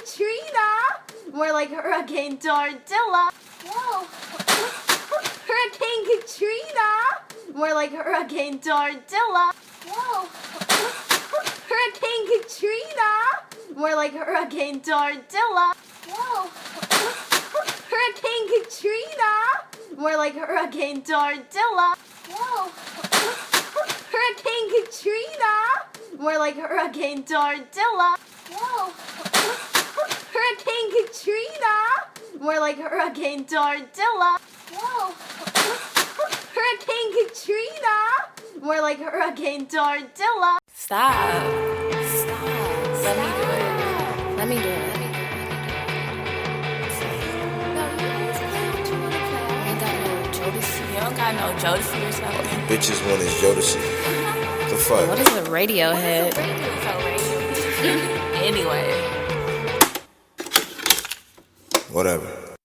Katrina. More like Hurricane Tortilla. Whoa. Hurricane Katrina. More like Hurricane Tortilla. Whoa. Hurricane Katrina. More like Hurricane Tortilla. Whoa. Hurricane Katrina. More like Hurricane Tortilla. Whoa. Hurricane Katrina. More like Hurricane Tortilla. Whoa. Hurricane Katrina. More like Hurricane Tortilla. Whoa. Hurricane Katrina. More like Hurricane Tortilla. Stop. Let me do it. Let me do it. You don't got no Jodeci or something. All these bitches want is Jodeci. The fuck? What is a Radiohead? Anyway. Whatever.